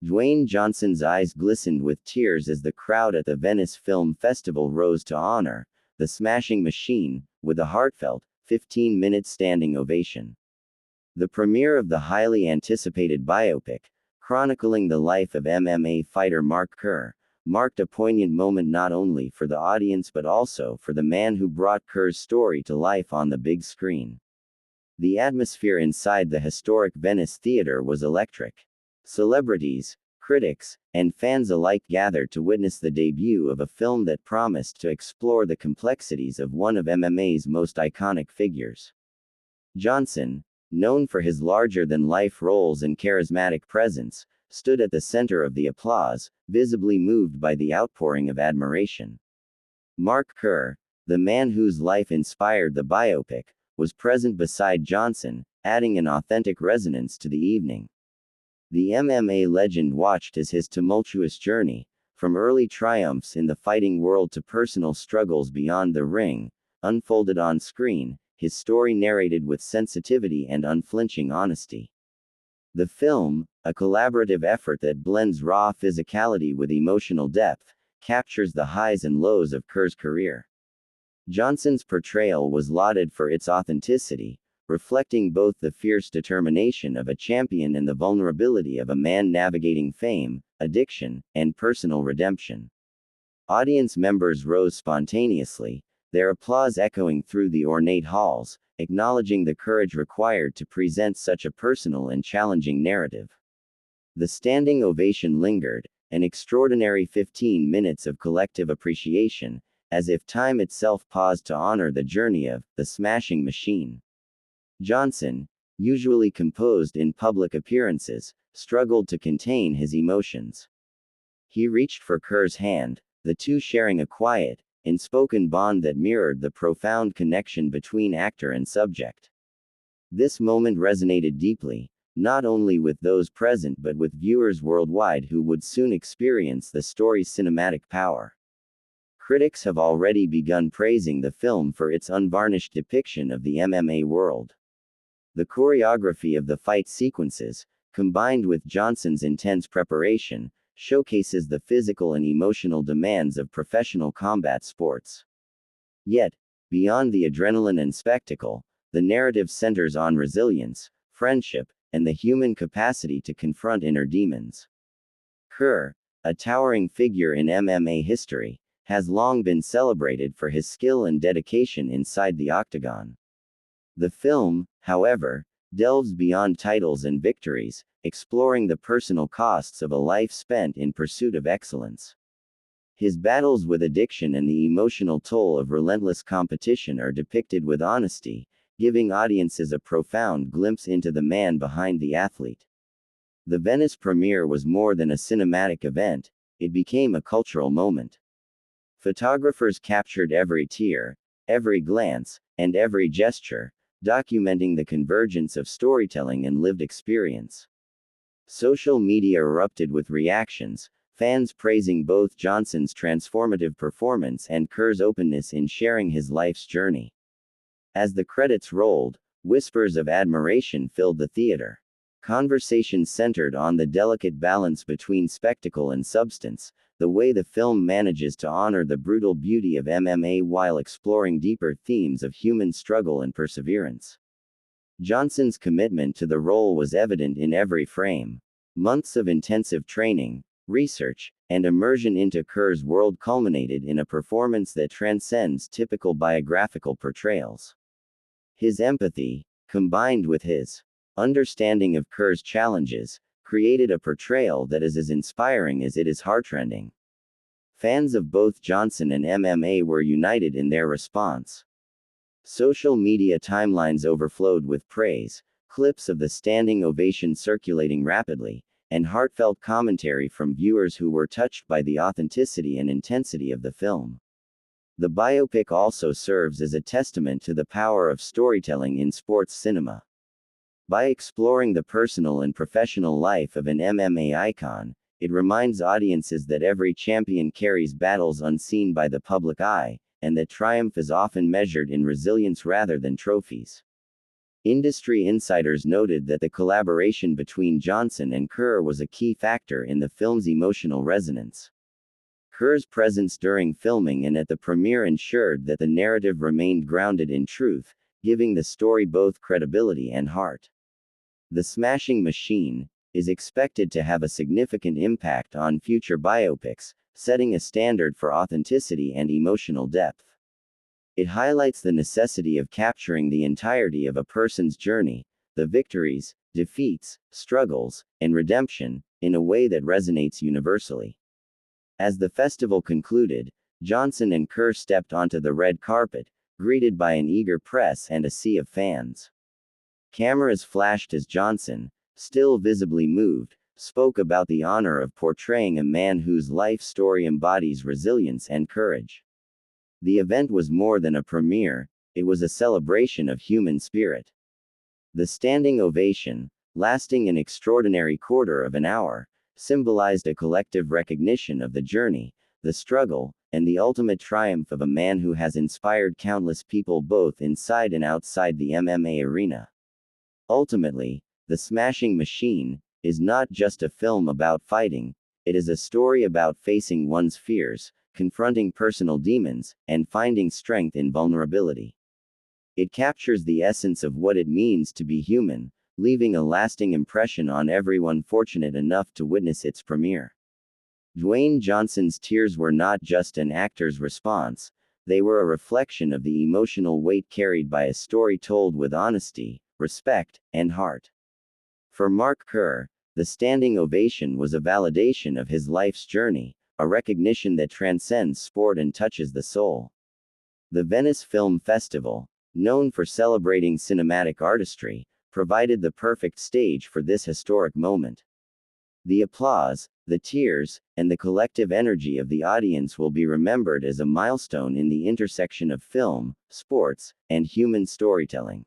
Dwayne Johnson's eyes glistened with tears as the crowd at the Venice Film Festival rose to honor the smashing machine with a heartfelt, 15-minute standing ovation. The premiere of the highly anticipated biopic, chronicling the life of MMA fighter Mark Kerr, marked a poignant moment not only for the audience but also for the man who brought Kerr's story to life on the big screen. The atmosphere inside the historic Venice Theater was electric. Celebrities, critics, and fans alike gathered to witness the debut of a film that promised to explore the complexities of one of MMA's most iconic figures. Johnson, known for his larger-than-life roles and charismatic presence, stood at the center of the applause, visibly moved by the outpouring of admiration. Mark Kerr, the man whose life inspired the biopic, was present beside Johnson, adding an authentic resonance to the evening. The MMA legend watched as his tumultuous journey, from early triumphs in the fighting world to personal struggles beyond the ring, unfolded on screen, his story narrated with sensitivity and unflinching honesty. The film, a collaborative effort that blends raw physicality with emotional depth, captures the highs and lows of Kerr's career. Johnson's portrayal was lauded for its authenticity, reflecting both the fierce determination of a champion and the vulnerability of a man navigating fame, addiction, and personal redemption. Audience members rose spontaneously, their applause echoing through the ornate halls, acknowledging the courage required to present such a personal and challenging narrative. The standing ovation lingered, an extraordinary 15 minutes of collective appreciation, as if time itself paused to honor the journey of the smashing machine. Johnson, usually composed in public appearances, struggled to contain his emotions. He reached for Kerr's hand, the two sharing a quiet, unspoken bond that mirrored the profound connection between actor and subject. This moment resonated deeply, not only with those present but with viewers worldwide who would soon experience the story's cinematic power. Critics have already begun praising the film for its unvarnished depiction of the MMA world. The choreography of the fight sequences, combined with Johnson's intense preparation, showcases the physical and emotional demands of professional combat sports. Yet, beyond the adrenaline and spectacle, the narrative centers on resilience, friendship, and the human capacity to confront inner demons. Kerr, a towering figure in MMA history, has long been celebrated for his skill and dedication inside the octagon. The film, however, delves beyond titles and victories, exploring the personal costs of a life spent in pursuit of excellence. His battles with addiction and the emotional toll of relentless competition are depicted with honesty, giving audiences a profound glimpse into the man behind the athlete. The Venice premiere was more than a cinematic event, it became a cultural moment. Photographers captured every tear, every glance, and every gesture, documenting the convergence of storytelling and lived experience. Social media erupted with reactions, fans praising both Johnson's transformative performance and Kerr's openness in sharing his life's journey. As the credits rolled, whispers of admiration filled the theater. Conversations centered on the delicate balance between spectacle and substance, the way the film manages to honor the brutal beauty of MMA while exploring deeper themes of human struggle and perseverance. Johnson's commitment to the role was evident in every frame. Months of intensive training, research, and immersion into Kerr's world culminated in a performance that transcends typical biographical portrayals. His empathy, combined with his understanding of Kerr's challenges, created a portrayal that is as inspiring as it is heartrending. Fans of both Johnson and MMA were united in their response. Social media timelines overflowed with praise, clips of the standing ovation circulating rapidly, and heartfelt commentary from viewers who were touched by the authenticity and intensity of the film. The biopic also serves as a testament to the power of storytelling in sports cinema. By exploring the personal and professional life of an MMA icon, it reminds audiences that every champion carries battles unseen by the public eye, and that triumph is often measured in resilience rather than trophies. Industry insiders noted that the collaboration between Johnson and Kerr was a key factor in the film's emotional resonance. Kerr's presence during filming and at the premiere ensured that the narrative remained grounded in truth, giving the story both credibility and heart. The Smashing Machine is expected to have a significant impact on future biopics, setting a standard for authenticity and emotional depth. It highlights the necessity of capturing the entirety of a person's journey, the victories, defeats, struggles, and redemption, in a way that resonates universally. As the festival concluded, Johnson and Kerr stepped onto the red carpet, greeted by an eager press and a sea of fans. Cameras flashed as Johnson, still visibly moved, spoke about the honor of portraying a man whose life story embodies resilience and courage. The event was more than a premiere, it was a celebration of human spirit. The standing ovation, lasting an extraordinary quarter of an hour, symbolized a collective recognition of the journey, the struggle, and the ultimate triumph of a man who has inspired countless people both inside and outside the MMA arena. Ultimately, The Smashing Machine is not just a film about fighting, it is a story about facing one's fears, confronting personal demons, and finding strength in vulnerability. It captures the essence of what it means to be human, leaving a lasting impression on everyone fortunate enough to witness its premiere. Dwayne Johnson's tears were not just an actor's response, they were a reflection of the emotional weight carried by a story told with honesty, respect, and heart. For Mark Kerr, the standing ovation was a validation of his life's journey, a recognition that transcends sport and touches the soul. The Venice Film Festival, known for celebrating cinematic artistry, provided the perfect stage for this historic moment. The applause, the tears, and the collective energy of the audience will be remembered as a milestone in the intersection of film, sports, and human storytelling.